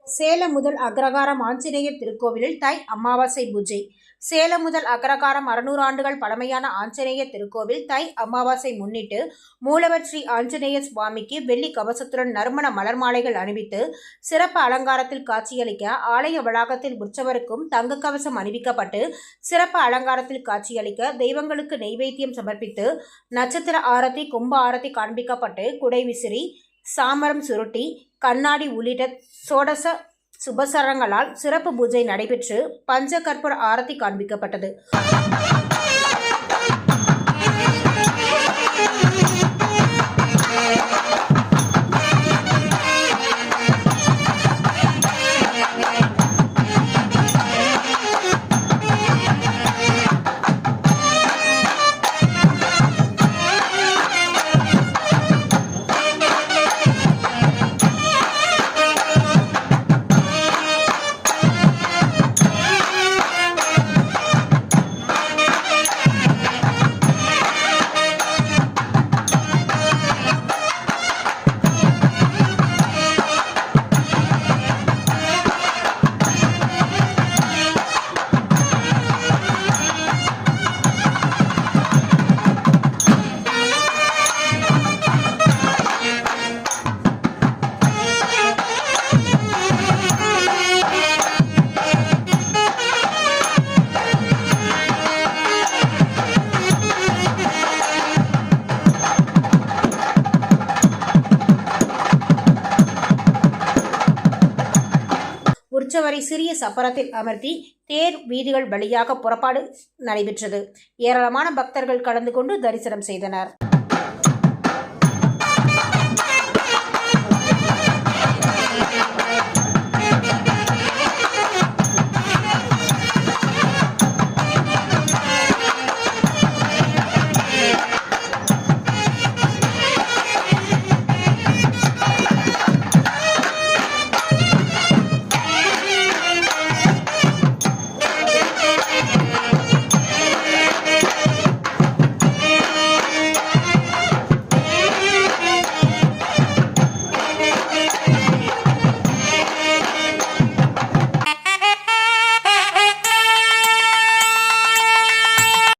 சேலம் முதல் அக்ரகாரம் ஆஞ்சநேயர் திருக்கோவிலில் தை அமாவாசை பூஜை. சேலம் முதல் அக்ரகாரம் 600 ஆண்டுகள் பழமையான ஆஞ்சநேயர் திருக்கோவில் தை அமாவாசை முன்னிட்டு மூலவர் ஸ்ரீ ஆஞ்சநேயர் சுவாமிக்கு வெள்ளி கவசத்துடன் நறுமண மலர் மாலைகள் அணிவித்து சிறப்பு அலங்காரத்தில் காட்சியளிக்க ஆலய வளாகத்தில் உற்சவருக்கும் தங்க கவசம் அணிவிக்கப்பட்டு சிறப்பு அலங்காரத்தில் காட்சியளிக்க தெய்வங்களுக்கு நெய்வேத்தியம் சமர்ப்பித்து நட்சத்திர ஆரத்தி கும்ப ஆரத்தி காண்பிக்கப்பட்டு குடை விசிறி சாமரம் சுருட்டி கண்ணாடி உள்ளிட்ட சோடச சுபசரங்களால் சிறப்பு பூஜை நடைபெற்று பஞ்ச கற்பூர ஆரத்தி காண்பிக்கப்பட்டது. உற்சவரை சிறிய சப்பரத்தில் அமர்த்தி தேர் வீதிகள் வழியாக புறப்பாடு நடைபெற்றது. ஏராளமான பக்தர்கள் கலந்து கொண்டு தரிசனம் செய்தனர்.